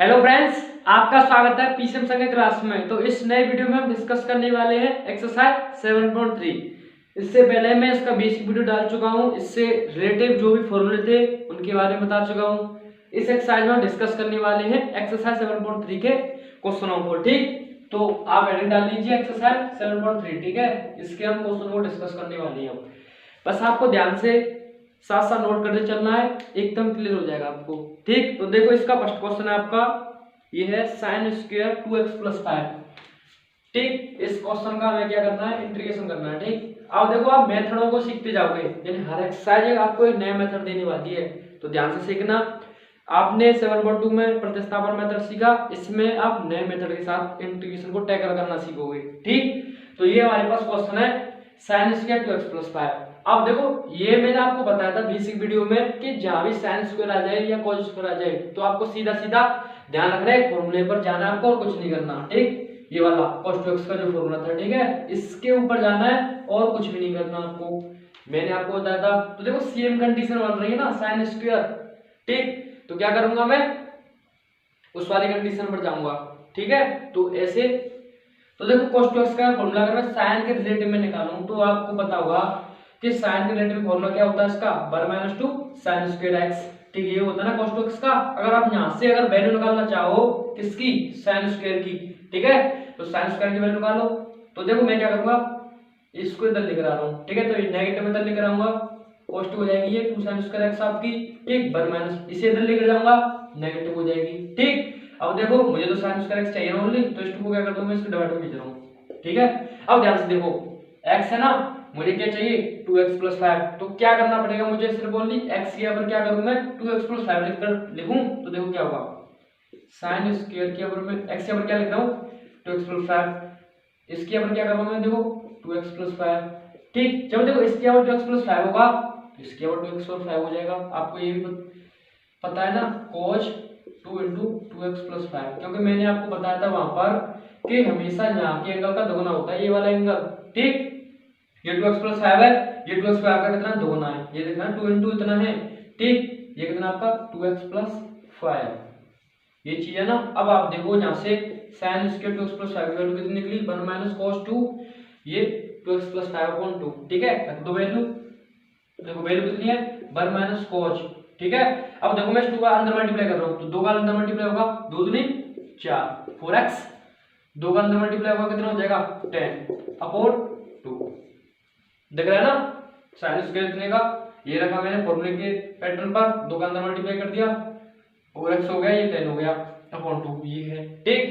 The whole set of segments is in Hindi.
हेलो फ्रेंड्स, आपका स्वागत है पीसीएम संघ क्लास में। तो इस नए वीडियो में हम डिस्कस करने वाले हैं एक्सरसाइज 7.3। इससे पहले मैं इसका बेसिक वीडियो डाल चुका हूं, इससे रिलेटिव जो भी फॉर्मूले थे उनके बारे में बता चुका हूं। इस एक्सरसाइज में हम डिस्कस करने वाले हैं एक्सरसाइज 7.3 के क्वेश्चनों को। ठीक, तो आप हेडिंग डाल लीजिए एक्सरसाइज 7.3। ठीक है, इसके हम क्वेश्चन को डिस्कस करने वाले हैं। बस आपको ध्यान से साथ साथ नोट करते चलना है, एकदम क्लियर हो जाएगा आपको। ठीक, तो देखो इसका फर्स्ट क्वेश्चन है आपका, ये है sin स्क्वायर 2x + 5। ठीक, इस क्वेश्चन का हमें क्या करना है, इंटीग्रेशन करना है। ठीक, अब देखो आप मेथडों को सीखते जाओगे, यानी हर एक्सरसाइज आपको एक नया मेथड देने वाली है, तो ध्यान से सीखना। आपने 7.2 में प्रतिस्थापन मेथड सीखा, इसमें आप नए मेथड के साथ इंटीग्रेशन को टैकल करना सीखोगे। ठीक, तो ये हमारे पास क्वेश्चन है sin स्क्वायर 2x + 5। अब देखो ये मैंने आपको बताया था बेसिक वीडियो में कि जहां भी sin स्क्वायर आ जाए या cos स्क्वायर आ जाए तो आपको सीधा सीधा ध्यान रखना है, फॉर्मूले पर जाना है आपको और कुछ नहीं करना। ठीक, ये वाला cos 2x का जो फॉर्मूला था, ठीक है, इसके ऊपर जाना है और कुछ भी नहीं करना आपको। मैंने आपको बताया था। तो देखो सेम कंडीशन बन रही है ना sin स्क्वायर। ठीक, तो क्या करूंगा मैं, उस वाली कंडीशन पर जाऊंगा। ठीक है, तो ऐसे, तो देखो cos 2x का फॉर्मूला अगर मैं sin के रिलेटिव में निकालूं तो आपको पता होगा कि sin के रिलेटिव फॉर्मूला क्या होता है इसका, बर - 2 sin स्क्वायर x। ठीक, ये होता है ना cos 2x का। अगर आप यहां से अगर वैल्यू निकालना चाहो किसकी, sin स्क्वायर की, ठीक है, तो sin स्क्वायर की वैल्यू निकालो। तो देखो मैं क्या करूंगा, इसको इधर लेकर आ रहा हूं। ठीक है, तो ये नेगेटिव इधर लेकर आऊंगा, cos 2 हो जाएगी ये 2 sin स्क्वायर x आपकी। ठीक, बर माइनस इसे इधर लेकर जाऊंगा, नेगेटिव हो जाएगी। ठीक, अब देखो मुझे तो sin स्क्वायर x चाहिए ना ओनली, तो इस 2 को क्या करता हूं मैं, इसको डिवाइड में भेज रहा हूं। ठीक है, अब ध्यान से देखो x है ना, मुझे क्या चाहिए 2x + 5। तो क्या करना पड़ेगा मुझे, सिर्फ ओनली x के ऊपर क्या करूं मैं, 2x + 5 लिखकर लिखूं। तो देखो क्या होगा, sin स्क्वायर के ऊपर मैं x के ऊपर क्या लिख रहा हूं, 2x + 5। इसके ऊपर क्या करूंगा मैं, देखो 2x + 5। ठीक, जब देखो इसके ऊपर 2x + 5 होगा तो इसके ऊपर 2x + 5 हो जाएगा। आपको ये भी पता है ना, cos 2 × 2x + 5, क्योंकि मैंने आपको बताया था वहां पर कि हमेशा यहाँ के एंगल का दोगुना होता है, ये वाला एंगल। ठीक, ये 2x + 5 है, ये 2x + 5 का कितना दोगुना है, ये देखना 2 × इतना है। ठीक, ये कितना आपका 2x + 5, ये चीज है ना। अब आप देखो यहाँ से sin स्क्वायर 2x + 5 की वैल्यू कितनी निकली, 1 - cos 2, ये 2x + 5/2। ठीक है, रख दो वैल्यू, देखो वैल्यू कितनी है, 1 - cos। ठीक है, अब देखो मैं इस 2 का अंदर मल्टीप्लाई कर रहा हूं, तो 2 का अंदर मल्टीप्लाई होगा 2 दूनी 4, 4x, 2 का अंदर मल्टीप्लाई होगा कितना हो जाएगा 10/2। दिख रहा है ना, sin स्क्वायर कितने का, ये रखा मैंने फॉर्मूले के पैटर्न पर, 2 का अंदर मल्टीप्लाई कर दिया, 4x हो गया, ये 10 हो गया अपॉन 2, ये है। ठीक,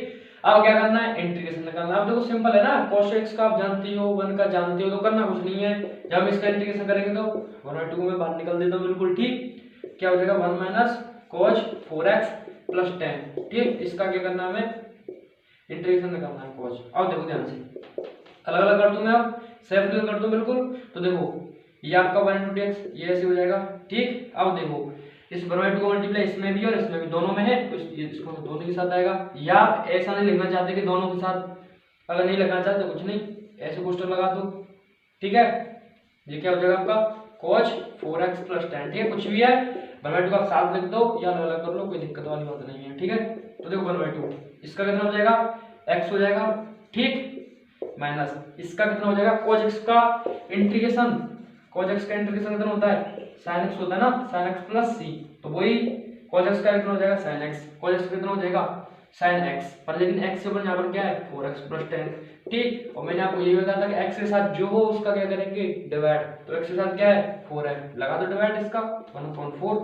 अब क्या करना है, इंटीग्रेशन निकालना। अब देखो सिंपल है ना, cos x का आप जानते हो, 1 का जानते हो, तो करना कुछ नहीं है। जब हम इसका इंटीग्रेशन करेंगे तो 1/2 में बाहर निकल देता हूं बिल्कुल। ठीक, क्या हो जाएगा 1 - cos 4x + 10। ठीक, इसका क्या करना है, हमें इंटीग्रेशन निकालना है cos। अब देखो ध्यान से अलग अलग कर दूं मैं, अब सेफ कर दूं बिल्कुल। तो देखो ये आपका 1 × x, ये ऐसे हो जाएगा। ठीक, अब देखो इस 1/2 का मल्टीप्लाई इसमें भी और इसमें भी, दोनों में है, तो इसको दोनों के साथ आएगा। या ऐसा नहीं लिखना चाहते कि दोनों के साथ, अगर नहीं लिखना चाहते कुछ नहीं, ऐसे पोस्टर लगा दो। ठीक है, ये क्या हो जाएगा आपका cos 4x + 10। ठीक है, कुछ भी है 1/2 का साथ लिख दो या अलग अलग कर लो, कोई दिक्कत वाली बात नहीं है। ठीक है, तो देखो 1/2 इसका कितना हो जाएगा, x हो जाएगा। ठीक, माइनस इसका कितना हो जाएगा, cos x का इंटीग्रेशन, cos x का इंटीग्रेशन कितना होता है, sin x होता है ना, sin x + c, तो वही cos x का कितना हो जाएगा sin x, cos x कितना हो जाएगा sin x, पर लेकिन x के ऊपर यहाँ पर क्या है 4x + 10। ठीक, और मैंने आपको ये बताया था कि x के साथ जो हो उसका क्या करेंगे, डिवाइड। तो x के साथ क्या है 4 है, लगा दो डिवाइड, इसका 1/4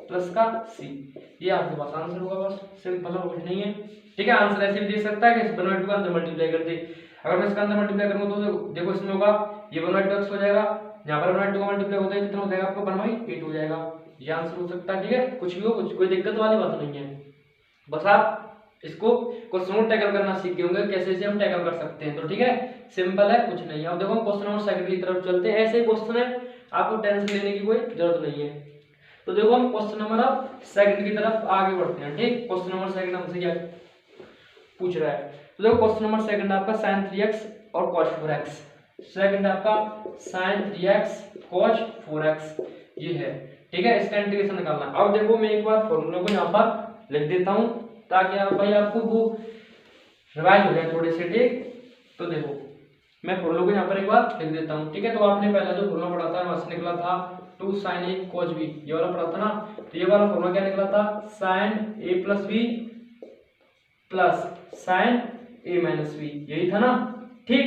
प्लस का c, ये आपके पास आंसर होगा। बस सिंपल है, कुछ नहीं है। ठीक है, आंसर ऐसे भी दे सकता है कि 1/2 का अंदर मल्टीप्लाई कर दे। अगर मैं इसका अंदर मल्टीप्लाई करूंगा तो देखो इसमें होगा ये 1/2x हो जाएगा, यहाँ पर 1/2 का मल्टीप्लाई होता है कितना हो जाएगा आपको 1/8 हो जाएगा। ये आंसर हो सकता है। ठीक है, कुछ भी हो, कुछ कोई दिक्कत वाली बात नहीं है। बस आप इसको क्वेश्चन टैकल करना सीख गए होंगे, कैसे से हम टैकल कर सकते हैं। तो ठीक है, सिंपल है, कुछ नहीं है। अब देखो हम क्वेश्चन नंबर सेकंड की तरफ चलते हैं। ऐसे ही क्वेश्चन है, आपको टेंशन लेने की कोई जरूरत नहीं है। तो देखो हम क्वेश्चन नंबर अब सेकंड की तरफ आगे बढ़ते हैं। ठीक, क्वेश्चन नंबर सेकंड हमसे क्या पूछ रहा है, तो देखो क्वेश्चन नंबर सेकंड आपका sin 3x और cos 4x। सेकंड आपका sin 3x cos 4x, ये है। ठीक है, इसका इंटीग्रेशन निकालना। अब देखो मैं एक बार फॉर्मूले को यहाँ पर लिख देता हूँ, ताकि आप भाई आपको वो रिवाइज हो जाए थोड़े से। ठीक, तो देखो मैं फॉर्मूला को यहाँ पर एक बार लिख देता हूँ। ठीक है, तो आपने पहला जो फॉर्मूला पढ़ा था वहां से निकला था 2 sin a cos b, ये वाला पढ़ा था ना। तो ये वाला फॉर्मूला क्या निकला था, sin a plus b plus sin a minus b, यही था ना। ठीक,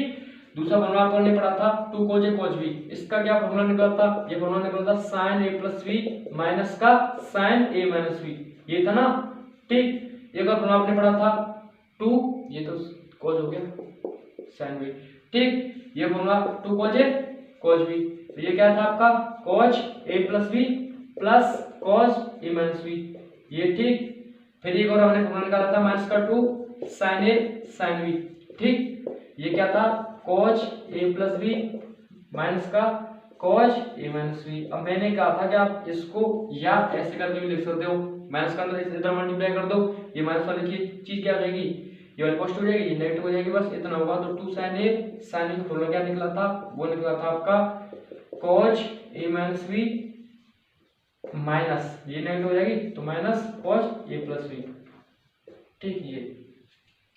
दूसरा फॉर्मूला आपने पढ़ा था 2 cos a cos b, इसका क्या फॉर्मूला निकला था, ये फॉर्मूला निकला था sin a plus b minus का sin a माइनस b, ये था ना। ठीक, एक और फॉर्मूला आपने पढ़ा था 2, ये तो cos हो गया sin b। ठीक, ये formula 2 cos a cos b, तो ये क्या था आपका cos a plus b plus cos a minus b, ये। ठीक, फिर एक और हमने फॉर्मूला निकाला था माइनस का 2 sin a sin b। ठीक, ये क्या था cos a plus b minus का cos a माइनस b। अब मैंने कहा था कि आप इसको या ऐसे करके भी लिख सकते हो, माइनस का अंदर इधर मल्टीप्लाई कर दो, ये माइनस वाली चीज क्या हो जाएगी, ये वाली पॉजिटिव हो जाएगी, ये नेगेटिव हो जाएगी, बस इतना होगा। तो 2 sin a sin b का फॉर्मूला क्या निकला था, वो निकला था आपका cos a minus b minus, ये नेगेटिव हो जाएगी तो minus cos a plus b। ठीक, ये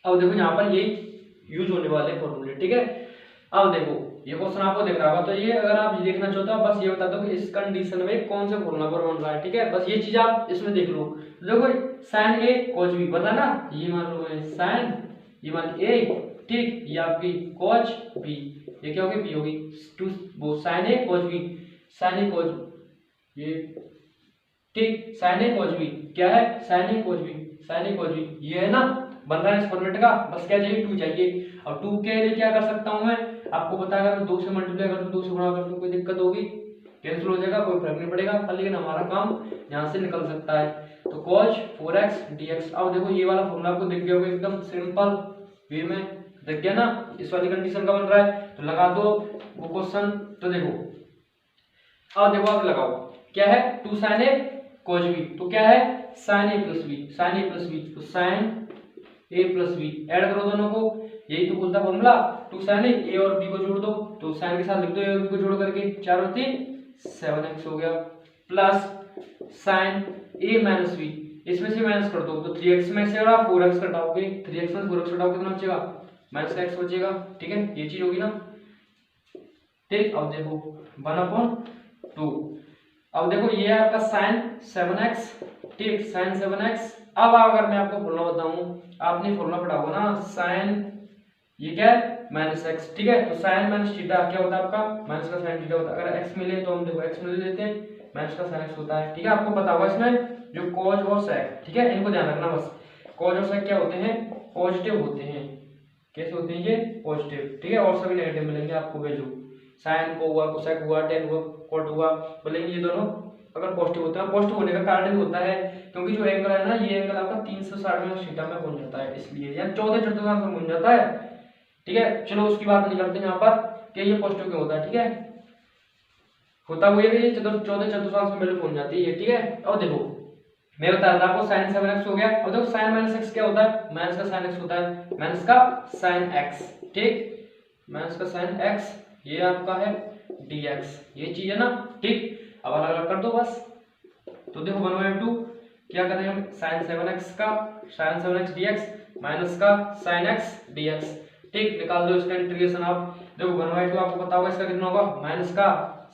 अब देखो यहाँ पर ये यूज होने वाले फॉर्मूले। ठीक है, अब देखो ये क्वेश्चन आपको दिख रहा होगा, तो ये अगर आप देखना चाहते हो बस ये बता दो कि इस कंडीशन में कौन से फॉर्मूला पर बन रहा है। ठीक है, बस ये चीज आप इसमें देख लो। देखो sin a cos b पता ना, ये मान लो है sin, ये मान a। ठीक, ये आपकी cos b, ये क्या होगी b होगी, टू वो sin a cos b, sin a cos ये। ठीक, sin a cos b क्या है, sin a cos b, sin a cos b ये है ना, बन रहा है इस फॉर्मेट का। बस क्या चाहिए, 2 चाहिए। अब 2 के लिए क्या कर सकता हूं मैं, आपको पता है अगर 2 से मल्टीप्लाई कर दूं, 2 से गुणा कर दूं, कोई दिक्कत होगी, कैंसिल हो जाएगा, कोई फर्क नहीं पड़ेगा, लेकिन हमारा काम यहाँ से निकल सकता है। तो cos 4x dx। अब देखो ये वाला फॉर्मूला आपको दिख गया होगा, एकदम सिंपल वे में दिख गया ना, इस वाली कंडीशन का बन रहा है, तो लगा दो वो क्वेश्चन। तो देखो अब देखो आप लगाओ, क्या है 2 sin a cos b, तो क्या है sin a plus b, sin a plus b, तो sin a plus b add करो दोनों को, यही तो बोलता फॉर्मूला 2 sin a और b को जोड़ दो, तो sin के साथ लिख दो a और b को जोड़ करके, 4 और 3 7x हो गया, plus sin a minus b, इसमें से माइनस कर दो तो 3x में से और 4x घटाओगे, 3x में 4x घटाओगे कितना बचेगा, माइनस का x बचेगा। ठीक है, ये चीज होगी ना। ठीक, अब देखो 1/2। अब देखो ये है आपका sin 7x। ठीक, sin 7x। अब अगर मैं आपको फॉर्मूला बताऊं, आपने फॉर्मूला पढ़ा होगा ना sin, ये क्या है माइनस एक्स। ठीक है, तो sin माइनस थीटा क्या होता है आपका, माइनस का sin थीटा होता है। अगर x मिले तो हम देखो x मिले लेते हैं, माइनस का sin x होता है। ठीक है, आपको पता होगा इसमें जो cos और sec, ठीक है इनको ध्यान रखना बस। cos और sec क्या होते हैं, पॉजिटिव होते हैं। कैसे होते हैं ये, पॉजिटिव। ठीक है, और सभी नेगेटिव मिलेंगे आपको वैल्यू, sin को हुआ, cosec हुआ, tan हुआ, cot हुआ, बोलेंगे ये दोनों अगर पॉजिटिव होता है। पॉजिटिव होने का कारण भी होता है क्योंकि जो एंगल है ना, ये एंगल आपका 360 माइनस थीटा में बन जाता है, इसलिए या 14 चतुर्थांश में बन जाता है। ठीक है, चलो उसकी बात नहीं करते यहाँ पर कि ये पॉजिटिव क्यों होता है। ठीक है, होता वो ये कि 14 चतुर्थांश में वैल्यू बन जाती है। ठीक है, और देखो मैं बता रहा था आपको sin 7x हो गया, और देखो sin माइनस x क्या होता है, माइनस का sin x होता है, माइनस का sin x। ठीक, माइनस का sin x, ये आपका है dx, ये चीज है ना। ठीक, अब अलग अलग कर दो बस। तो देखो 1/2 क्या करेंगे हम, sin 7x का sin 7x dx माइनस का sin x dx। ठीक, निकाल दो इसका इंटीग्रेशन आप। देखो 1/2 आपको पता होगा इसका कितना होगा, माइनस का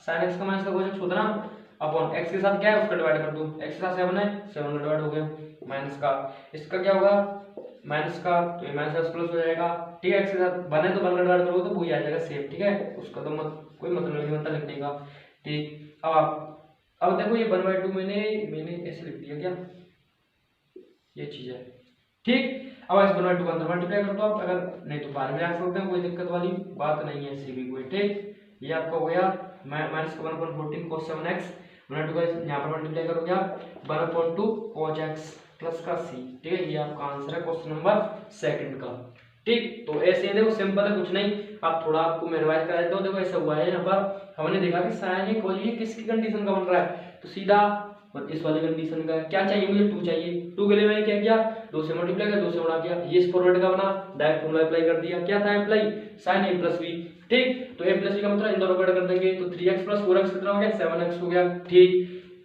sin x का माइनस का cos x होता है ना, अपॉन x के साथ क्या है उसका डिवाइड कर दो, x के साथ 7 है, 7 डिवाइड हो गया, माइनस का इसका क्या होगा माइनस का, तो ये माइनस प्लस हो जाएगा। ठीक है, x के साथ बने तो 1 डिवाइड करोगे तो वही आ जाएगा सेम। ठीक है, उसका तो कोई मतलब नहीं बनता लिखने का। ठीक, अब देखो ये 1/2 मैंने ऐसे लिख दिया, क्या ये चीज है। ठीक, अब इस 1/2 का अंदर मल्टीप्लाई कर दो आप, अगर नहीं तो बाहर में आ सकते हैं, कोई दिक्कत वाली बात नहीं है ऐसी भी कोई। ठीक, ये आपका हो गया माइनस का 1/14 cos 7x, 1/2 का यहाँ पर मल्टीप्लाई करोगे आप 1/2 cos x प्लस का c। ठीक है, ये आपका आंसर है क्वेश्चन नंबर 2 का। ठीक, तो ऐसे ही देखो सिंपल है, कुछ नहीं। आप थोड़ा आपको मैं रिवाइज करा देता हूँ। देखो ऐसा हुआ है, यहाँ पर हमने देखा कि sin a cos b किसकी कंडीशन का बन रहा है, तो सीधा इस वाली कंडीशन का क्या चाहिए मुझे, 2 चाहिए। 2 के लिए मैंने क्या किया, 2 से मल्टीप्लाई किया, 2 से गुणा किया, ये इस फॉर्मेट का बना, डायरेक्ट फॉर्मूला अप्लाई कर दिया। क्या था apply, sin a plus b। ठीक, तो a प्लस b का मतलब इन दोनों को ऐड कर देंगे, तो 3x प्लस 4x कितना हो गया, 7x हो गया। ठीक,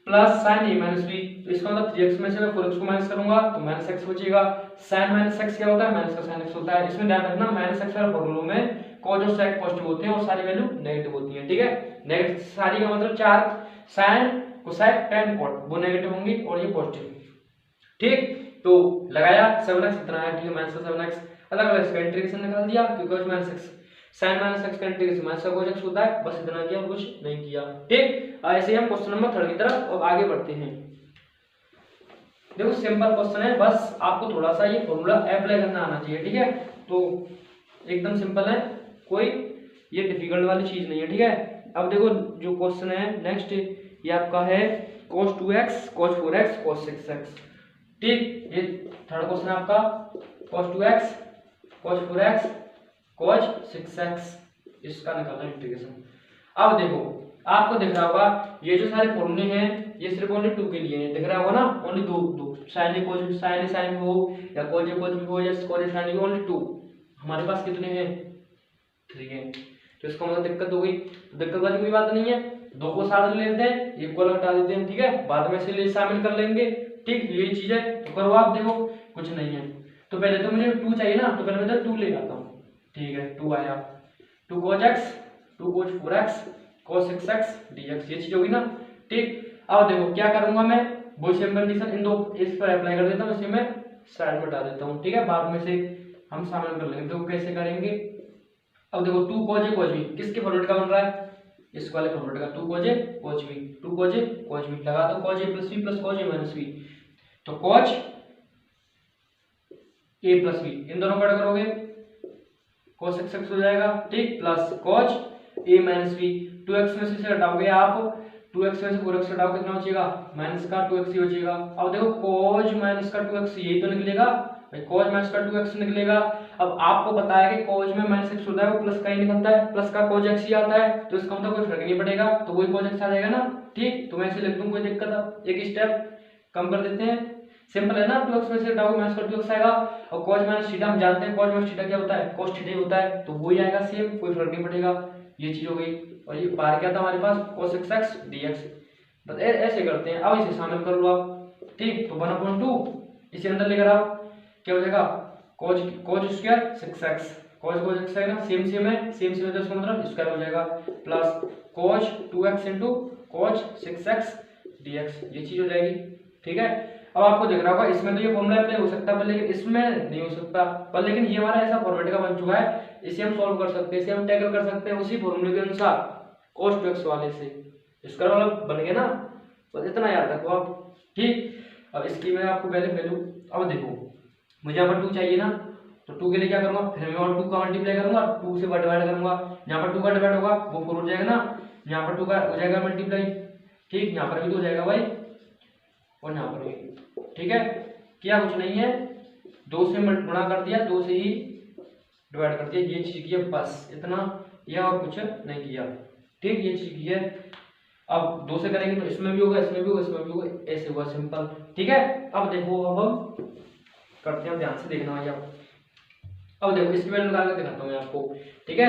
plus sign A minus B, तो इसका मतलब 3x में से मैं 4x को माइनस करूंगा तो माइनस x बचेगा। साइन माइनस x क्या होता है, माइनस का साइन x होता है। इसमें ध्यान रखना माइनस x वाले फॉर्मूलों में कॉज और सेक पॉजिटिव होते हैं और सारी वैल्यू नेगेटिव होती है, ठीक है। नेगेटिव सारी का मतलब 4 साइन कोसाइन टेन कॉट वो नेगेटिव होंगी और ये पॉजिटिव, ठीक। तो लगाया 7x इतना है, ठीक है, माइनस का 7x अलग अलग इसका इंटीग्रेशन निकाल दिया क्योंकि cos minus x sin minus x का इंटीग्रेशन माइनस का cos x होता है, बस इतना किया, कुछ नहीं किया, ठीक। ऐसे ही हम क्वेश्चन नंबर 3 की तरफ अब आगे बढ़ते हैं। देखो सिंपल क्वेश्चन है, बस आपको थोड़ा सा ये फॉर्मूला अप्लाई करना आना चाहिए, ठीक है। तो एकदम सिंपल है, कोई ये डिफिकल्ट वाली चीज नहीं है, ठीक है। अब देखो जो क्वेश्चन है नेक्स्ट ये आपका है cos 2x cos 4x cos 6x, ठीक। ये थर्ड क्वेश्चन है आपका cos 2x cos 4x cos 6x, इसका निकालना इंटीग्रेशन। अब देखो आपको दिख रहा होगा ये जो सारे फॉर्मूले हैं ये सिर्फ ओनली 2 के लिए है, दिख रहा होगा ना, ओनली दो साइन ए कोज साइन हो या कोज ए कोज भी हो या कोज साइन भी, ओनली 2। हमारे पास कितने हैं, 3 हैं, तो इसका मतलब दिक्कत हो गई। तो दिक्कत वाली कोई बात नहीं है, 2 को साथ ले लेते हैं, एक को हटा देते हैं, ठीक है, बाद में से ले शामिल कर लेंगे, ठीक। यही चीज है, तो करो आप, देखो कुछ नहीं है। तो पहले तो मुझे 2 चाहिए ना, तो पहले मैं 2 ले आता हूँ, ठीक है। 2 आया, 2 cos x 2 cos 4x cos 6x dx, ये चीज होगी ना, ठीक। अब देखो क्या करूंगा मैं, वो सेम कंडीशन इन दो इस पर अप्लाई कर देता हूँ, इसे मैं साइड में हटा देता हूँ, ठीक है, बाद में से हम शामिल कर लेंगे। देखो कैसे करेंगे। अब देखो 2 cos a cos b किसके फॉर्मूले का बन रहा है, इस वाले फॉर्मूले का, 2 cos a cos b 2 cos a cos b लगा दो, cos a plus b plus cos a minus b, तो cos a प्लस b इन दोनों का करोगे cos x हो जाएगा, ठीक, plus cos a minus b, 2x में से हटाओगे आप, 2x में से 4x हटाओ कितना बचेगा, माइनस का 2x ही बचेगा। अब देखो cos माइनस का 2x यही तो निकलेगा भाई, cos माइनस का 2x निकलेगा। अब आपको पता है कि cos में माइनस x होता है वो प्लस का ही निकलता है, प्लस का cos x ही आता है, तो इसका मतलब कोई फर्क नहीं पड़ेगा, तो वही cos x आ जाएगा ना, ठीक। तो मैं इसे लिख दूं, कोई दिक्कत है, एक स्टेप कम कर देते हैं, सिंपल है ना, 2x में से हटाओगे माइनस का 2x आएगा, और cos माइनस थीटा हम जानते हैं, cos माइनस थीटा क्या होता है, cos थीटा होता है, तो वही आएगा सेम, कोई फर्क नहीं पड़ेगा, ये चीज हो गई। और ये बाहर क्या था हमारे पास, cos 6x dx, बस ऐसे करते हैं। अब इसे शामिल कर लो आप, ठीक, तो 1/2 इसे अंदर लेकर आओ, क्या हो जाएगा, cos square 6x cos x है ना, सेम सेम है, सेम सेम है, इसका मतलब स्क्वायर हो जाएगा, plus cos 2x into cos 6x dx, ये चीज हो जाएगी, ठीक है। अब आपको दिख रहा होगा इसमें तो ये फॉर्मूला अप्लाई हो सकता है, पर लेकिन इसमें नहीं हो सकता, पर लेकिन ये हमारा ऐसा फॉर्मेट का बन चुका है, इसे हम सॉल्व कर सकते हैं, इसे हम टैकल कर सकते हैं उसी फॉर्मूले के अनुसार cos 2x वाले से, इसका मतलब बन गया ना, बस इतना याद रखो आप, ठीक। अब इसकी मैं आपको पहले वैल्यू, अब देखो मुझे यहाँ पर 2 चाहिए ना, तो 2 के लिए क्या करूंगा, फिर मैं और 2 का मल्टीप्लाई करूंगा, 2 से डिवाइड करूंगा, यहाँ पर 2 का डिवाइड होगा वो 4 हो जाएगा ना, यहाँ पर 2 का हो जाएगा मल्टीप्लाई, ठीक, यहाँ पर भी 2 हो जाएगा भाई, और यहाँ पर भी, ठीक है। क्या कुछ नहीं है, 2 से गुणा कर दिया, 2 से ही डिवाइड कर दिया, ये चीज की है, बस इतना, यह और कुछ नहीं किया, ठीक, ये चीज की है। अब 2 से करेंगे तो इसमें भी होगा, इसमें भी होगा, इसमें भी होगा, ऐसे हुआ सिंपल, ठीक है। अब देखो अब हम करते हैं, ध्यान से देखना है आप। अब देखो इसकी वैल्यू निकाल के दिखाता हूँ मैं आपको, ठीक है।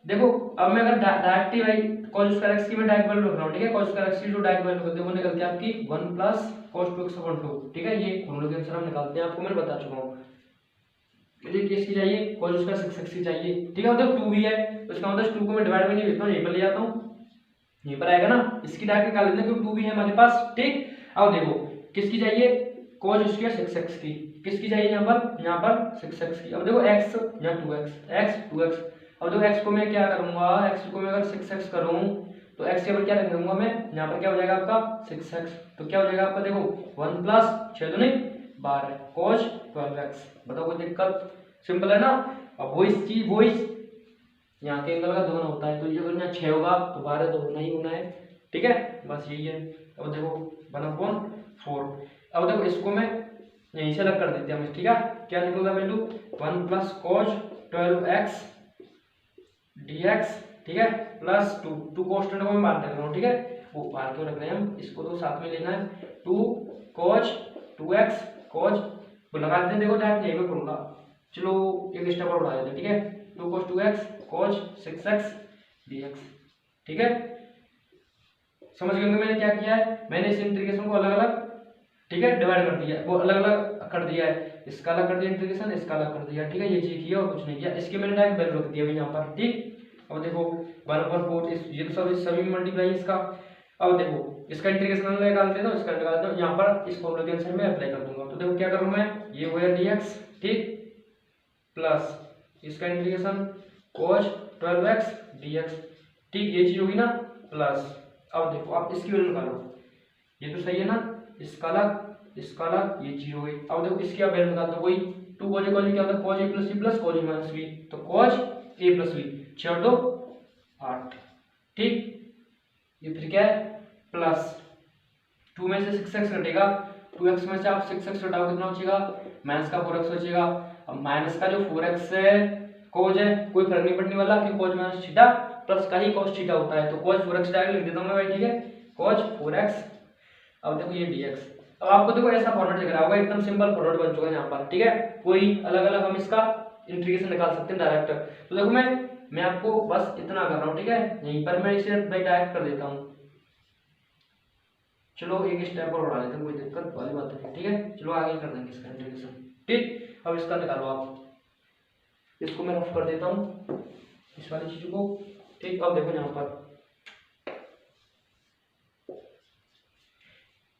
देखो अब मैं अगर डायरेक्टली भाई cos स्क्वायर x की मैं डायरेक्ट वैल्यू रख रहा हूँ, ठीक है, cos स्क्वायर x की जो डायरेक्ट वैल्यू होती है वो निकलती है आपकी 1 प्लस cos 2x/2, ठीक है, ये फॉर्मूले के अनुसार हम निकालते हैं, आपको मैंने बता चुका हूँ। मुझे किसकी चाहिए, cos स्क्वायर 6x की चाहिए, ठीक है, मतलब 2 भी है, तो इसका मतलब 2 को मैं डिवाइड में नहीं भेजता हूँ, यहीं पर ले जाता हूँ, यहीं पर आएगा ना, इसकी डायरेक्ट निकाल लेते हैं क्योंकि 2 भी है हमारे पास, ठीक। अब देखो किसकी चाहिए, cos स्क्वायर 6x की, किसकी चाहिए यहाँ पर 6x की। अब देखो x यहाँ 2x, अब देखो x को मैं क्या करूंगा, x को मैं अगर 6x करूं तो x के ऊपर क्या रख दूंगा मैं, यहाँ पर क्या हो जाएगा आपका 6x, तो क्या हो जाएगा आपका, देखो 1 प्लस 6 दूनी 12 cos 12x, बताओ कोई दिक्कत, सिंपल है ना। अब वो इस चीज वो इस यहाँ के एंगल का दोगुना होता है, तो ये अगर यहाँ 6 होगा तो 12 तो होना ही होना है, ठीक है, बस यही है। अब देखो 1/4, अब देखो इसको मैं यहीं से अलग कर देते हैं हम, ठीक है, क्या निकलेगा value 1 plus cos 12x dx, ठीक है, प्लस 2 कॉन्स्टेंट को मैं बाहर रख रहा हूँ, ठीक है, वो बाहर क्यों रख रहे हैं हम, इसको तो साथ में लेना है, 2 cos 2x cos वो लगा देते हैं, देखो डायरेक्ट यहीं पे करूँगा, चलो एक स्टेप और बढ़ा देते हैं, ठीक है, 2 cos 2x cos 6x dx, ठीक है। समझ गए मैंने क्या किया है, मैंने इस इंटीग्रेशन को अलग अलग, ठीक है, डिवाइड कर दिया, वो अलग अलग कर दिया है, इसका अलग कर दिया इंटीग्रेशन, इसका अलग कर दिया, ठीक है, ये चीज किया और कुछ नहीं किया, इसके मैंने डायरेक्ट वैल्यू रख दिया यहाँ पर, ठीक। अब देखो 1/4 ये तो सभी मल्टीप्लाई इसका। अब देखो इसका इंटीग्रेशन निकाल देता हूँ, इसका निकाल देता हूँ, यहाँ पर इस फॉर्मूले के आंसर में अप्लाई कर दूंगा। तो देखो क्या करूँ मैं, ये हो गया dx, ठीक, प्लस इसका इंटीग्रेशन cos 12x dx, ठीक, ये चीज होगी ना, प्लस अब देखो आप इसकी वैल्यू निकालो, ये तो सही है ना, इसका अलग ये चीज हो गई। अब देखो इसकी आप वैल्यू निकाल दो, कोई 2 cos a क्या होता है, cos a plus c plus cos a minus b, तो cos a प्लस b 6 2 8, ठीक, ये फिर क्या है प्लस 2 में से 6x घटेगा, 2x में से आप 6x घटाओ कितना बचेगा, माइनस का 4x बचेगा। अब माइनस का जो 4x है cos है, कोई फर्क नहीं पड़ने वाला कि cos माइनस थीटा प्लस का ही cos थीटा होता है, तो cos 4x डायरेक्ट लिख देता हूं मैं भाई, ठीक है, cos 4x। अब देखो ये dx, अब आपको देखो ऐसा फॉर्मेट दिख रहा होगा, एकदम सिंपल फॉर्मेट बन चुका है यहाँ पर, ठीक है, कोई अलग अलग हम इसका इंटीग्रेशन निकाल सकते हैं डायरेक्ट। तो देखो मैं आपको बस इतना कर रहा हूँ, ठीक है, यहीं पर मैं इसे डायरेक्ट कर देता हूँ। चलो एक स्टेप और बढ़ा लेते हैं, कोई दिक्कत वाली बात नहीं, ठीक है, चलो आगे कर देंगे इसका इंटीग्रेशन, ठीक। अब इसका निकालो आप, इसको मैं रफ कर देता हूँ इस वाली चीज को, ठीक। अब देखो यहाँ पर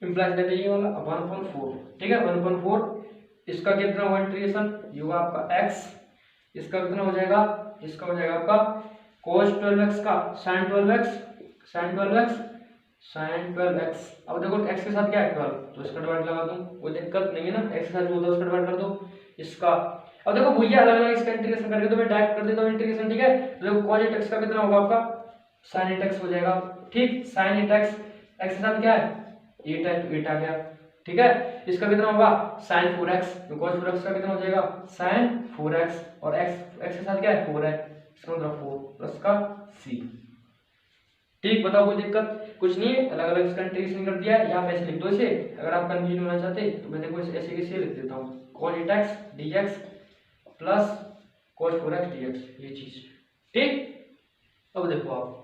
इम्प्लाइज देते ये वाला 1/4, ठीक है, 1/4, इसका कितना हुआ इंटीग्रेशन, ये हुआ आपका x, इसका कितना हो जाएगा, इसका हो जाएगा आपका cos 12x का sin 12x, sin 12x, sin 12x। अब देखो x के साथ क्या है 12, तो इसका डिवाइड लगा दूं, कोई दिक्कत नहीं है ना, x के साथ जो होता है उसका डिवाइड कर दो इसका। अब देखो भैया अलग अलग इसका इंटीग्रेशन करके तो मैं डायरेक्ट कर देता हूं इंटीग्रेशन, ठीक है। तो देखो cos 8x का कितना होगा आपका sin 8x हो जाएगा, ठीक, sin 8x, x के साथ क्या है 8 है तो 8 आ गया, ठीक है। इसका कितना होगा sin 4x, तो cos 4x का कितना हो जाएगा sin 4x, और x के साथ क्या है 4 है, इसका मतलब 4 प्लस का c, ठीक। बताओ कोई दिक्कत कुछ नहीं है, अलग अलग इसका इंटीग्रेशन कर दिया है, यहाँ पे ऐसे लिख दो इसे, अगर आप कंफ्यूजन होना चाहते तो मैं देखो ऐसे कैसे लिख देता हूँ, cos 8x dx plus cos 4x dx, ये चीज, ठीक। अब देखो आप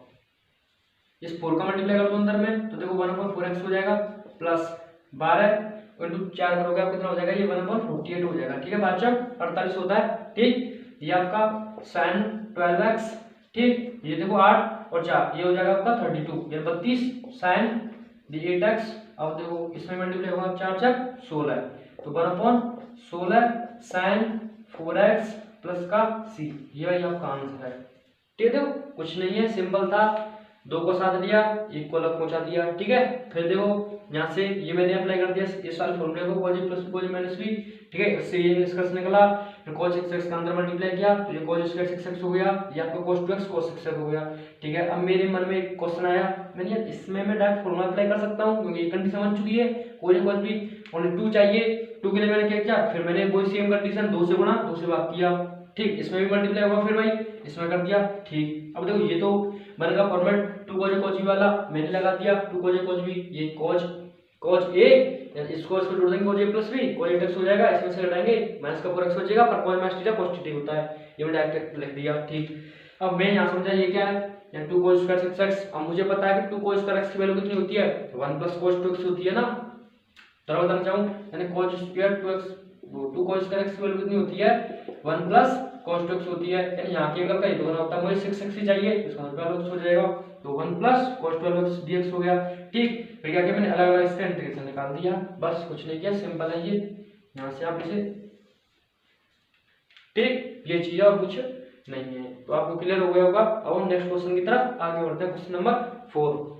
इस 4 का मल्टीप्लाई कर दो अंदर में, तो देखो 1/4x हो जाएगा, प्लस 12 इंटू 4 करोगे आप कितना हो जाएगा, ये 1/48 हो जाएगा, ठीक है, 5/48 होता है, ठीक। ये आपका sin 12x, ठीक, ये देखो 8 और 4 ये हो जाएगा आपका 32, ये 32 sin 8x। अब देखो इसमें मल्टीप्लाई होगा 4 4 16, तो 1/16 sin 4x प्लस का c, ये भाई आपका आंसर है, ठीक है। देखो कुछ नहीं है, सिंपल था, 2 को साथ दिया, 1 को अलग पहुंचा दिया, ठीक है। फिर देखो यहाँ से ये मैंने अप्लाई कर दिया इस वाले फॉर्मूले को, cos a plus cos minus b, ठीक है, इससे ये निष्कर्ष निकला। फिर cos x का अंदर मल्टीप्लाई किया तो ये cos स्क्वायर 6x हो गया, ये आपका cos 2x cos 6x हो गया, ठीक है। अब मेरे मन में एक क्वेश्चन आया, मैंने यार इसमें मैं डायरेक्ट फॉर्मूला अप्लाई कर सकता हूँ क्योंकि ये कंडीशन बन चुकी है, cos a cos b only 2 चाहिए, 2 के लिए मैंने क्या किया, फिर मैंने वही सेम कंडीशन 2 से गुणा 2 से भाग किया, ठीक, इसमें भी मल्टीप्लाई होगा, फिर भाई इसमें कर दिया, ठीक। अब देखो ये तो बनेगा format 2 cos a cos b वाला, मैंने लगा दिया 2 cos a cos b, ये cos a, इसको इसको जोड़ देंगे cos a plus b, cos 8x हो जाएगा, इसमें से घटाएंगे माइनस का 4x हो जाएगा, पर cos minus theta cos theta होता है, ये मैंने डायरेक्ट लिख दिया, ठीक। अब मैं यहाँ समझा ये क्या है, यहाँ 2 cos स्क्वायर 6x, अब मुझे पता है कि 2 cos स्क्वायर x की वैल्यू कितनी होती है, 1 प्लस cos 2x होती है ना, तो बताना चाहूँ यानी cos square 2x, 2 cos square x की वैल्यू कितनी होती है 1 प्लस cos 2x होती है, यानी यहाँ के एंगल का ये दोगुना होता है, मुझे 6x ही चाहिए, इसका मतलब हो जाएगा, तो 1 प्लस cos 12x dx हो गया, ठीक। फिर क्या किया मैंने अलग अलग इसका इंटीग्रेशन निकाल दिया, बस कुछ नहीं किया, सिंपल है ये, यहाँ से आप इसे, ठीक, ये चीज और कुछ नहीं है, तो आपको क्लियर हो गया होगा। अब हम नेक्स्ट क्वेश्चन की तरफ आगे बढ़ते हैं, क्वेश्चन नंबर 4।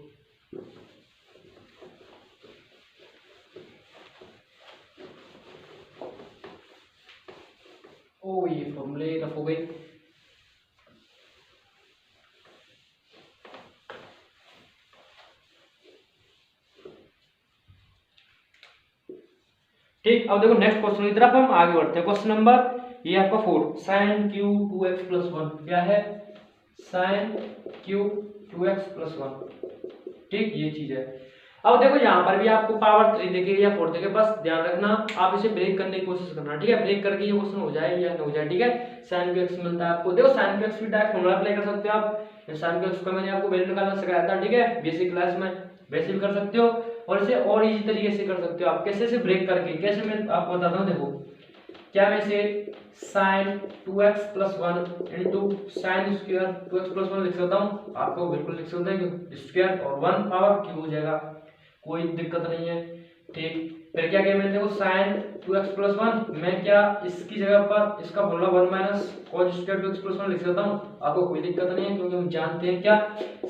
ओ ये फॉर्मूले रफ हो गई, ठीक। अब देखो नेक्स्ट क्वेश्चन की तरफ हम आगे बढ़ते हैं, क्वेश्चन नंबर ये आपका 4, sin q 2x प्लस 1, क्या है sin q 2x प्लस 1, ठीक, ये चीज है। अब देखो यहाँ पर भी आपको पावर 3 देके या 4 देके, बस ध्यान रखना आप इसे ब्रेक करने की कोशिश करना, ठीक है, ब्रेक करके ये क्वेश्चन हो जाए या ना हो जाए, ठीक है। sin qx मिलता है आपको, देखो sin qx भी डायरेक्ट फॉर्मूला अप्लाई कर सकते हो आप, sin qx का मैंने आपको वैल्यू निकालना सिखाया था, ठीक है, बेसिक क्लास में, वैसे भी कर सकते हो और इसे और इजी तरीके से कर सकते हो आप। कैसे से ब्रेक करके, कैसे मैं आपको बताता हूँ। देखो क्या मैं इसे sin 2x + 1 into sine square 2x + 1 लिख सकता हूँ। आपको बिल्कुल लिख सकते हैं कि स्क्वायर और 1 पावर क्यूब हो जाएगा, कोई दिक्कत नहीं है। ठीक, फिर क्या किया मैंने, देखो sin 2x + 1 मैं क्या इसकी जगह पर इसका फॉर्मूला 1 - cos स्क्वायर 2x + 1 लिख सकता हूँ। आपको कोई दिक्कत नहीं है क्योंकि हम जानते हैं क्या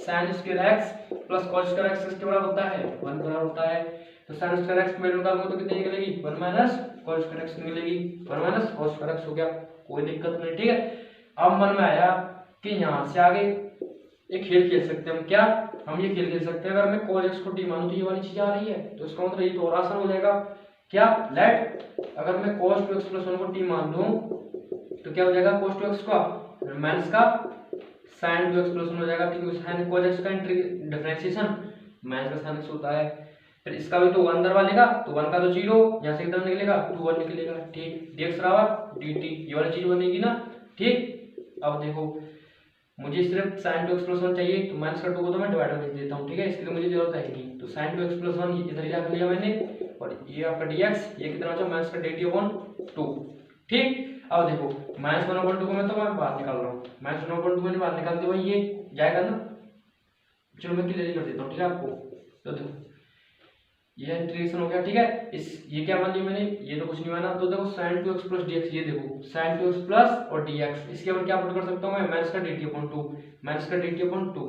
sin square x + cos square x किसके बराबर होता है, 1 बराबर होता है। तो sin स्क्वायर x की वैल्यू निकालूंगा तो कितनी निकलेगी, 1 - cos स्क्वायर x निकलेगी, 1 - cos स्क्वायर x हो गया, कोई दिक्कत नहीं। ठीक है, अब मन में आया कि यहाँ से आगे एक खेल खेल सकते हैं हम। क्या हम ये खेल खेल सकते हैं, अगर मैं cos x को t मानूं तो ये वाली चीज आ रही है, तो इसका मतलब ये तो और आसान हो जाएगा। क्या लेट अगर मैं cos 2x + 1 को t मान लूं तो क्या हो जाएगा, cos 2x का माइनस का sin 2x + 1 हो जाएगा, क्योंकि sin cos x का डिफरेंशिएशन माइनस का sin x होता है। फिर इसका भी तो 1 अंदर वालेगा, तो 1 का तो 0, यहाँ से कितना निकलेगा 2 1 निकलेगा। ठीक, dx बराबर dt ये वाली चीज बनेगी ना। ठीक, अब देखो मुझे सिर्फ sin 2x + 1 चाहिए, तो माइनस का 2 को तो मैं डिवाइडर भेज देता हूँ। ठीक है, इसकी तो मुझे जरूरत है नहीं, तो sin 2x + 1 इधर ही रख लिया मैंने, और ये आपका dx ये कितना बचा माइनस का dt/2। ठीक, अब देखो -1/2 को मैं तो मैं बाहर निकाल रहा हूँ, -1/2 मैंने बाहर निकाल दिया, भाई ये जाएगा ना। चलो मैं क्लियर कर देता हूँ। ठीक है आपको, तो देखो ये इंटीग्रेशन हो गया। ठीक है, इस ये क्या मान लिया मैंने, ये तो कुछ नहीं माना। तो देखो sin 2x + dx, ये देखो sin 2x प्लस और dx, इसके ऊपर क्या पुट कर सकता हूँ मैं, माइनस का dt/2, माइनस का dt/2,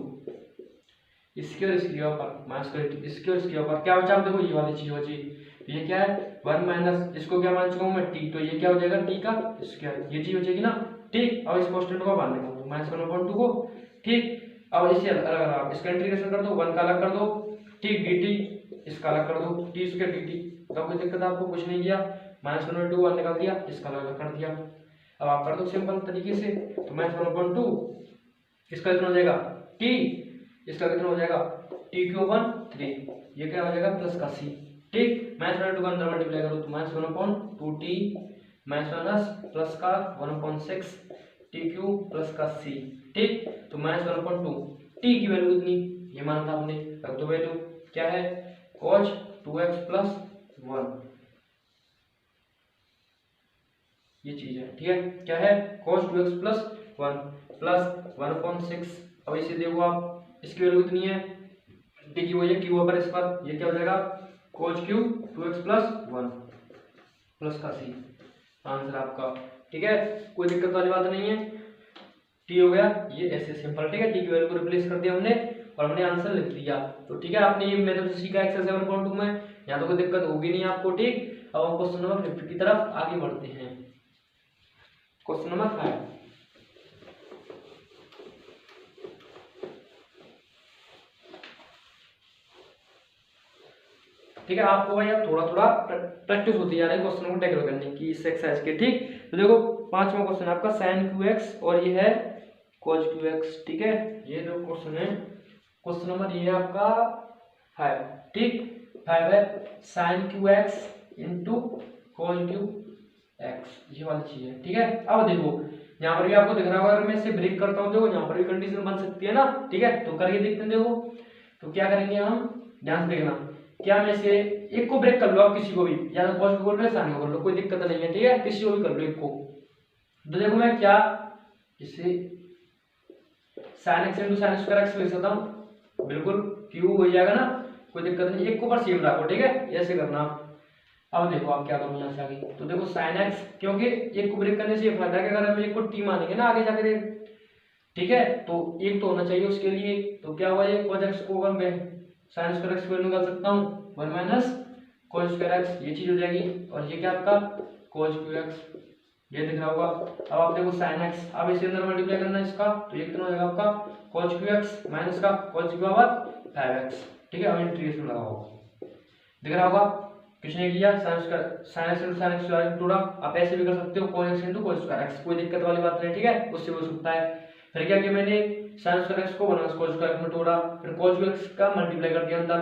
इसके और इसके ऊपर माइनस का इसके और इसके ऊपर क्या बचा, देखो ये वाली चीज बची। तो ये क्या है 1 माइनस इसको क्या मान चुका हूँ मैं t, तो ये क्या हो जाएगा t का स्क्वायर, ये चीज बचेगी ना। ठीक, अब इस कांस्टेंट को बाहर निकाल दो -1/2 को। ठीक, अब इसे अलग अलग इसका इंटीग्रेशन कर दो, 1 का अलग कर दो। ठीक, dt इसका अलग कर दो, t स्क्वायर dt, तो कोई दिक्कत आपको कुछ नहीं किया, -1/2 1 निकाल दिया, इसका अलग कर दिया। अब आप कर दो सिंपल तरीके से, तो -1/2 इसका कितना हो जाएगा t, इसका कितना हो जाएगा t³ 3, ये क्या हो जाएगा प्लस का c। ठीक, -1/2 का अंदर मल्टीप्लाई करो तो -1/2t माइनस प्लस का 1/6 t³ प्लस का c। ठीक, तो -1/2 t की वैल्यू कितनी, ये माना था हमने, रख दो वैल्यू, क्या है cos 2x + 1, ये चीज है। ठीक है, क्या है cos 2x + 1 प्लस 1/6। अब इसे देखो आप, इसकी वैल्यू कितनी है, t की वजह क्यू पर, इस पर ये क्या हो जाएगा cos 2x + 1 प्लस का c, आंसर आपका। ठीक है, कोई दिक्कत वाली बात नहीं है, t हो गया ये ऐसे सिंपल। ठीक है, t की वैल्यू को रिप्लेस कर दिया हमने और हमने आंसर लिख दिया। तो ठीक है, आपने ये मेथड से सीखा एक्सरसाइज 7.2 में, यहाँ तो कोई दिक्कत होगी नहीं आपको। ठीक, अब हम क्वेश्चन नंबर 50 की तरफ आगे बढ़ते हैं। क्वेश्चन नंबर 5, ठीक है, आपको भाई अब थोड़ा थोड़ा प्रैक्टिस होती जा रही है क्वेश्चन को टैकल करने की इस एक्सरसाइज के। ठीक, तो देखो 5वां क्वेश्चन आपका sin qx और ये है cos qx। ठीक है, ये जो क्वेश्चन है, क्वेश्चन नंबर ये है आपका 5। ठीक, 5 है sin qx into cos qx, ये वाली चीज है। ठीक है, अब देखो यहाँ पर भी आपको दिख रहा होगा, अगर मैं इसे ब्रेक करता हूँ देखो यहाँ पर भी कंडीशन बन सकती है ना। ठीक है, तो करके देखते हैं। देखो तो क्या करेंगे हम, ध्यान से देखना, क्या मैं से एक को ब्रेक कर लो, आप किसी को भी, या तो cos को कर लो या sin को कर लो, कोई दिक्कत नहीं है। ठीक है, किसी को भी कर लो एक को। तो देखो मैं क्या इसे sin x * sin square x लिख सकता हूँ, बिल्कुल क्यूब हो जाएगा ना, कोई दिक्कत नहीं, एक को पर सेम रखो। ठीक है, ऐसे करना। अब देखो आप क्या करो यहाँ से आगे, तो देखो sin x, क्योंकि एक को ब्रेक करने से ये फायदा है कि अगर हम एक को t मानेंगे ना आगे जाकर, ठीक है, तो एक तो होना चाहिए उसके लिए। तो क्या हुआ, ये cos x को अगर मैं sin स्क्वायर x की वैल्यू निकाल सकता हूँ 1 - cos स्क्वायर x, ये चीज हो जाएगी, और ये क्या आपका cos qx, ये दिख रहा होगा। अब आप देखो sin x, अब इसे अंदर मल्टीप्लाई करना है इसका, तो ये कितना हो जाएगा आपका cos qx माइनस का cos की पावर 5x। ठीक है, अब इंटीग्रेशन लगाओ, दिख रहा होगा, कुछ नहीं किया, sin x * sin x टूटा। आप ऐसे भी कर सकते हो cos x * cos square x, कोई दिक्कत वाली बात नहीं। ठीक है, उससे हो सकता है। फिर क्या किया मैंने, sin स्क्वायर x को 1 cos स्क्वायर x में तोड़ा, फिर cos qx का मल्टीप्लाई कर दिया अंदर,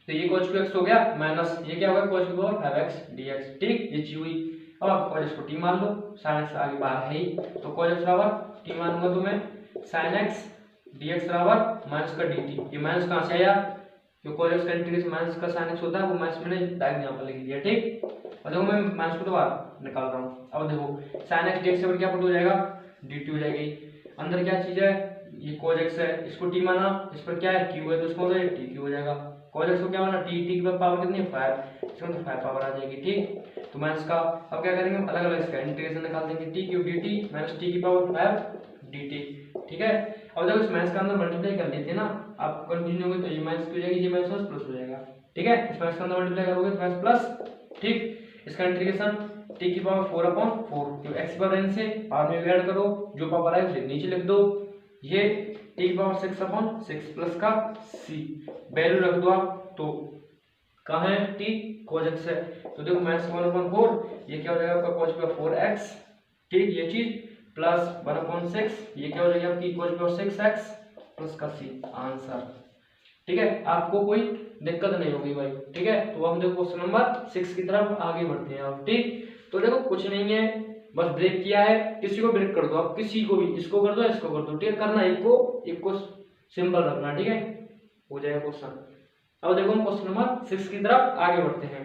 तो ये cos qx हो गया माइनस ये क्या होगा cos की पावर 5x dx। ठीक, ये चीज हुई। अब आप cos x को t मान लो, sin x आगे बाहर है ही, तो cos x बराबर t मानूंगा तो मैं sin x dx बराबर माइनस का dt, ये माइनस कहां से आया, जो cos x का इंटीग्रेशन माइनस का sin x होता है वो माइनस मैंने डायरेक्ट यहाँ पर लिख दिया, ठीक। और देखो मैं माइनस को तो बाहर निकाल रहा हूँ। अब देखो sin x dx से क्या पुट हो जाएगा, dt हो जाएगी। अंदर क्या चीज है, ये cos x है, इसको t माना, इस पर क्या है q है, तो इसको t q हो जाएगा। cos x को क्या माना t, t की पावर कितनी है 5, इसमें तो 5 पावर आ जाएगी, ठीक। तो माइनस का अब क्या करेंगे, अलग अलग इसका इंटीग्रेशन निकाल देंगे, t cube dt minus t की पावर 5 dt, ठीक है। अब देखो इस माइनस का अंदर मल्टीप्लाई कर लेते हैं ना, आप कंफ्यूजन होगी तो ये माइनस हो जाएगी, ये माइनस प्लस हो जाएगा, ठीक है। इस माइनस का अंदर मल्टीप्लाई करोगे तो माइनस प्लस, ठीक। इसका इंटीग्रेशन t की पावर 4/4, तो x की पावर n से पावर में ऐड करो, जो पावर आए उसे नीचे लिख दो, ये t की पावर 6/6 प्लस का c वैल्यू रख दो आप, तो कहाँ है t cos x है, तो देखो माइनस 1/4 ये क्या हो जाएगा आपका cos की पावर 4x, ठीक, ये चीज प्लस 1/6 ये क्या हो जाएगा आपकी cos की पावर 6x प्लस का c आंसर, ठीक है। आपको कोई दिक्कत नहीं होगी भाई, ठीक है। तो हम देखो क्वेश्चन नंबर 6 की तरफ आगे बढ़ते हैं आप, ठीक। तो देखो कुछ नहीं है, बस ब्रेक किया है, किसी को ब्रेक कर दो आप, किसी को भी, इसको कर दो इसको कर दो, ठीक करना एक को सिंपल रखना, ठीक है, हो जाएगा क्वेश्चन। अब देखो हम क्वेश्चन नंबर 6 की तरफ आगे बढ़ते हैं,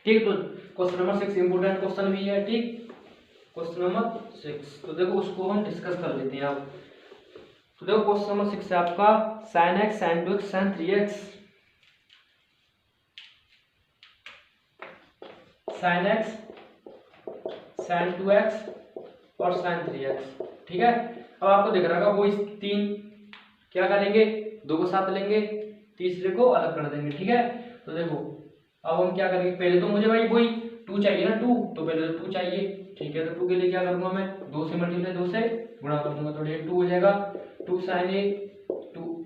ठीक। तो क्वेश्चन नंबर 6 इंपोर्टेंट क्वेश्चन भी है, ठीक, क्वेश्चन नंबर 6। तो देखो उसको हम डिस्कस कर लेते हैं आप। तो देखो क्वेश्चन नंबर 6 है आपका sin x sin 2x sin 3x, sin x sin 2x और sin 3x, ठीक है। अब आपको दिख रहा होगा वो इस तीन क्या करेंगे, दो को साथ लेंगे, तीसरे को अलग कर देंगे, ठीक है। तो देखो अब हम क्या करेंगे, पहले तो मुझे भाई वही 2 चाहिए ना, 2 तो पहले तो 2 चाहिए, ठीक है। तो 2 के लिए क्या करूंगा मैं, 2 से मल्टीप्लाई 2 से गुणा कर दूंगा, तो ये 2 हो जाएगा, 2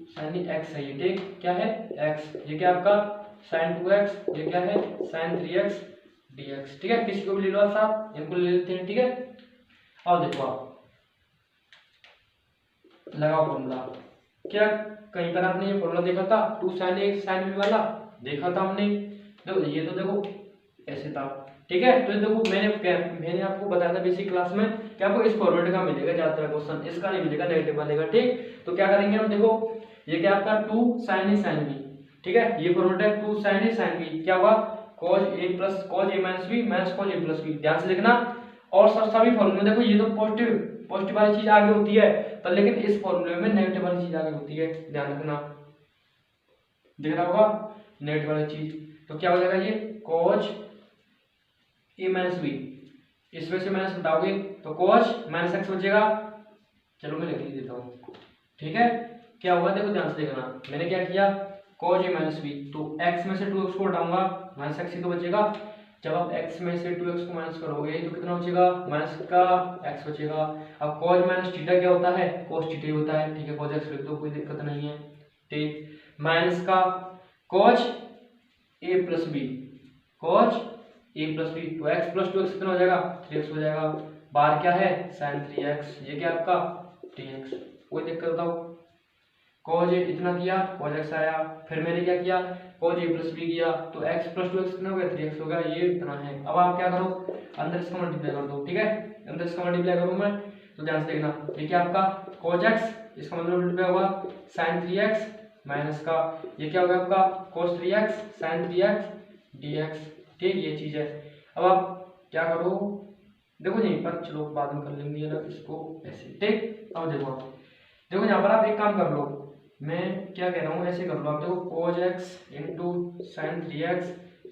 sin a x है ये, ठीक, क्या है x, ये क्या आपका sin 2x, ये क्या है sin 3x dx, ठीक है। किसी को भी ले लो आप साथ, इनको ले लेते हैं, ठीक है। अब देखो आप लगाओ फॉर्मूला, क्या कहीं पर आपने ये फॉर्मूला देखा था 2 sin a sin b वाला, देखा था हमने, देखो ये तो देखो ऐसे था, ठीक है। तो देखो मैंने आपको बताया था बेसिक क्लास में कि आपको इस फॉर्मेट का मिलेगा ज्यादातर क्वेश्चन, इसका नहीं मिलेगा, नेगेटिव वाले का, ठीक। तो क्या करेंगे हम, देखो ये क्या आपका 2 sin a sin b, ठीक है, ये फॉर्मेट है 2 sin a sin b, क्या हुआ cos a plus cos a minus b minus cos a plus b, ध्यान से लिखना। और सभी फॉर्मूले देखो ये तो पॉजिटिव वाली चीज आगे होती है, पर लेकिन इस फॉर्मूले में नेगेटिव वाली चीज आगे होती है, ध्यान रखना, दिख रहा होगा नेगेटिव वाली चीज। तो क्या हो जाएगा ये cos a minus b, इसमें से माइनस हटाओगे तो cos माइनस एक्स बचेगा, चलो मैं लिख देता हूँ, ठीक है। क्या होगा देखो ध्यान से देखना, मैंने क्या किया cos a minus b, तो x में से 2x को हटाऊंगा, माइनस एक्स ही तो बचेगा, जब आप x में से 2x को माइनस करोगे तो कितना बचेगा, माइनस का x बचेगा। अब cos माइनस थीटा क्या होता है, cos थीटा होता है, ठीक है, cos x लिख दो, कोई दिक्कत नहीं है, ठीक। माइनस का cos a plus b, cos a plus b, तो x प्लस 2x कितना हो जाएगा 3x हो जाएगा, बाहर क्या है sin 3x, ये क्या आपका dx, कोई दिक्कत बताओ। cos a इतना किया cos x आया, फिर मैंने क्या किया cos a प्लस b किया, तो x प्लस 2x कितना हो गया 3x हो गया, ये इतना है। अब आप क्या करो, अंदर इसका मल्टीप्लाई कर दो, ठीक है, अंदर इसका मल्टीप्लाई करूँ मैं, तो ध्यान से देखना, ये क्या आपका cos x, इसका मतलब मल्टीप्लाई होगा sin 3x माइनस का ये क्या होगा आपका cos 3x sin 3x dx, ठीक, ये चीज है। अब आप क्या करो, देखो यहीं पर, चलो बाद में कर लेंगे ना इसको ऐसे, ठीक। अब देखो यहाँ पर आप एक काम कर लो, मैं क्या कह रहा हूँ ऐसे कर लो आप, देखो cos x into sin 3x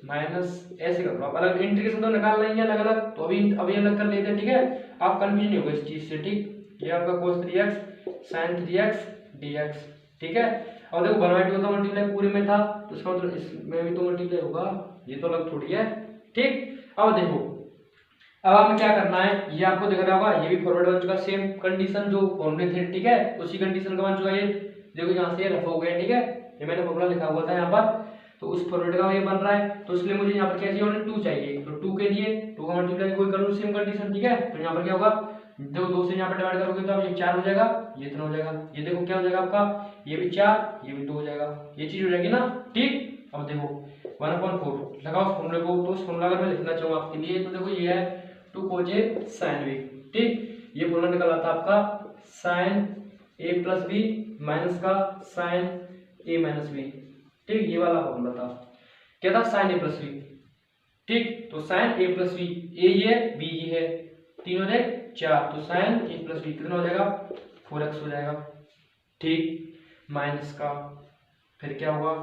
minus, ऐसे कर लो आप, अलग इंटीग्रेशन तो निकालना ही है अलग अलग, तो अभी अलग कर लेते हैं, ठीक है, आप कंफ्यूज नहीं होगा इस चीज से, ठीक। ये आपका cos 3x sin 3x dx, ठीक है। और देखो 1/2 का मल्टीप्लाई पूरे में था, तो इसका मतलब इसमें भी तो मल्टीप्लाई होगा, ये तो अलग थोड़ी है, ठीक। अब देखो अब हमें क्या करना है, ये आपको दिख रहा होगा, ये भी फॉरवर्ड बन चुका, सेम कंडीशन जो फॉर्मूले थे, ठीक है, उसी कंडीशन का बन चुका, ये देखो यहाँ से ये रफ हो गया, ठीक है, ये मैंने फॉर्मूला लिखा हुआ था यहाँ पर, तो उस फॉरवर्ड का ये बन रहा है, तो इसलिए मुझे यहाँ पर क्या चाहिए, 2 चाहिए, तो 2 के लिए 2 का मल्टीप्लाई कोई कर लो सेम कंडीशन, ठीक है। तो यहाँ पर क्या होगा, देखो 2 से यहाँ पर डिवाइड करोगे तो अब ये 4 हो जाएगा, ये इतना हो जाएगा, ये देखो क्या हो जाएगा आपका, ये भी 4 ये भी 2 हो जाएगा, ये चीज हो जाएगी ना, ठीक। अब देखो 1/4 लगाओ उस फॉर्मूले को, तो उस फॉर्मूला अगर मैं लिखना चाहूँ आपके लिए, तो देखो ये है 2 cos a sin b, ठीक, ये फॉर्मूला निकला था आपका sin a plus b minus का sin a माइनस b, ठीक, ये वाला फॉर्मूला था, क्या था, साइन ए प्लस बी। ठीक, तो sine A plus B, A ये है, बी ये है, तीनों ने 4, तो साइन ए प्लस बी कितना हो जाएगा, 4x हो जाएगा। ठीक, माइनस का फिर क्या होगा,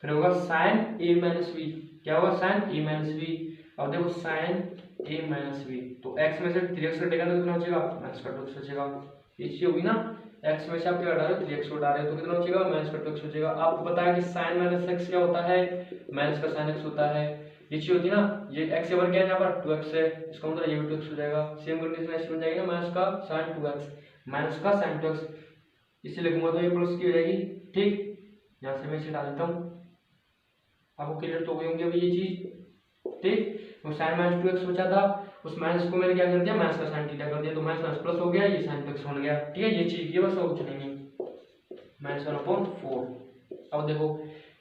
फिर होगा साइन ए माइनस बी, क्या होगा, साइन ए माइनस बी। अब देखो साइन ए माइनस बी, तो x में से 3x कटेगा तो कितना हो जाएगा, माइनस का 2x हो जाएगा। ये चीज होगी ना, x में से आप क्या हटा रहे हो, 3x को हटा रहे हो तो कितना हो जाएगा, माइनस का 2x हो जाएगा। आपको पता है कि साइन माइनस x क्या होता है, माइनस का साइन x होता है। ये चीज होती है ना, ये x के वर्ग क्या है, यहाँ पर 2x है, इसका मतलब ये भी 2x हो जाएगा। सेम कंडीशन ऐसी बन जाएगी ना, माइनस का साइन 2x, माइनस का साइन 2x, इसे लिखूंगा तो ये प्लस की हो जाएगी। ठीक, यहाँ से मैं इसे डाल देता हूँ, आपको क्लियर तो हो गई होंगी अभी ये चीज। ठीक, तो साइन माइनस 2x बचा था, उस माइनस को मैंने क्या कर दिया, माइनस का साइन थीटा कर दिया, तो माइनस माइनस प्लस हो गया, ये साइन प्लस बन गया। ठीक है, ये चीज ये बस और कुछ नहीं है, -1/4। अब देखो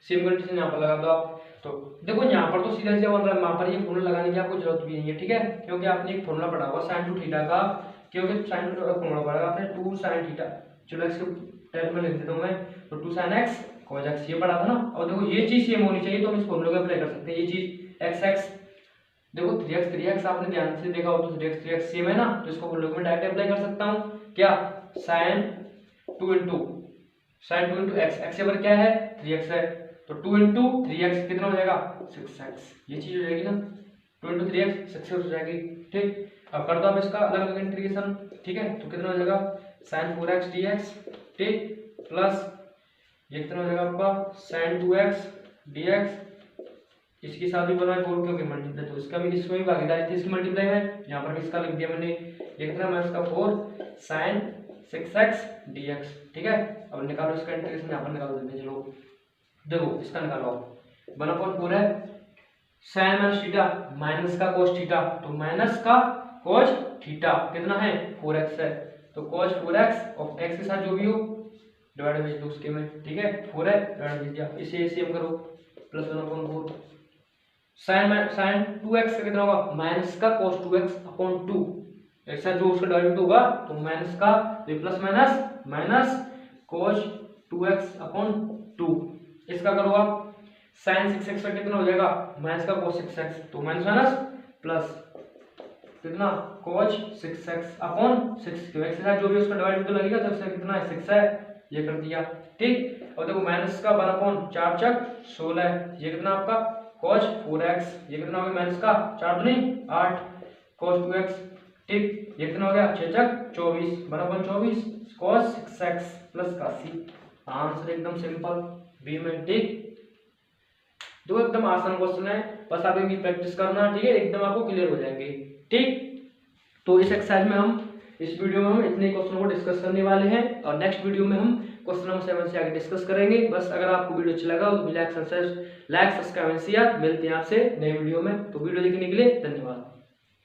सेम कंडीशन यहाँ पर लगा दो आप, तो देखो यहाँ पर तो सीधा सीधा बन रहा है, वहां पर ये फॉर्मूला लगाने की आपको जरूरत भी नहीं है। ठीक है, क्योंकि आपने एक फॉर्मूला पढ़ा हुआ साइन 2 थीटा का, क्योंकि साइन 2 का फॉर्मूला पढ़ा आपने 2 साइन थीटा, चलो x के टर्म में लिख देता हूं मैं, तो 2 sin x cos x ये पढ़ा था ना। और देखो ये चीज सेम होनी चाहिए, तो हम इस फॉर्मूले को अप्लाई कर सकते हैं। ये चीज x देखो 3x आपने ध्यान से देखा हो तो 3x सेम है ना, तो इसको फॉर्मूले में डायरेक्ट अप्लाई कर सकता हूं, क्या, sin 2 into x के ऊपर क्या है, 3x है, तो 2 into 3x कितना हो जाएगा, 6x, ये चीज हो जाएगी ना, 2 into 3x 6x हो जाएगी। ठीक, अब कर दो आप इसका अलग अलग इंटीग्रेशन। ठीक है, तो कितना हो जाएगा, sin 4x dx, ठीक, प्लस ये कितना हो जाएगा आपका sin 2x dx, इसके साथ भी बना है 4 क्योंकि मल्टीप्लाई, तो इसका भी इसमें भी भागीदारी थी, इसकी मल्टीप्लाई है, यहाँ पर इसका लिख दिया मैंने, ये कितना है इसका 4 sin 6x dx। ठीक है, अब निकालो इसका इंटीग्रेशन, यहाँ पर निकाल देते हैं। चलो देखो इसका निकालो, 1/4 है sin माइनस थीटा माइनस का cos थीटा, तो माइनस का cos थीटा कितना है, 4x है, तो cos 4x और x के साथ जो भी हो डिवाइड भेज दो उसके में। ठीक है, 4 है डिवाइड भेज दिया, इसे सेम करो, प्लस 1/4 sin 2x का कितना होगा, माइनस का cos 2x अपॉन 2, एक साथ जो उसका डिवाइड होगा तो माइनस का plus minus minus cos 2x upon 2, इसका करो आप sin 6x का कितना हो जाएगा, माइनस का cos 6x, तो माइनस माइनस प्लस कितना cos 6x अपॉन 6, तो x के साथ जो भी उसका डिवाइड तो लगेगा, तो इसका कितना है 6 है, ये कर दिया। ठीक, और देखो माइनस का 1/4 चक 16 है, ये कितना आपका cos 4x, ये कितना हो गया माइनस का 4 दूनी 8 cos 2x। ठीक, ये कितना हो गया 6 चक 24 1/24 cos 6x प्लस 81, आंसर एकदम सिंपल बी में। ठीक, दो एकदम आसान क्वेश्चन है, बस आप इनकी प्रैक्टिस करना। ठीक है, एकदम आपको क्लियर हो जाएंगे। ठीक, तो इस एक्सरसाइज में हम इस वीडियो में हम इतने क्वेश्चनों को डिस्कस करने वाले हैं, और नेक्स्ट वीडियो में हम क्वेश्चन नंबर 7 से आगे डिस्कस करेंगे। बस अगर आपको वीडियो अच्छा लगा तो लाइक सब्सक्राइब एंड शेयर, मिलते हैं आपसे नए वीडियो में। तो वीडियो देखने के लिए धन्यवाद।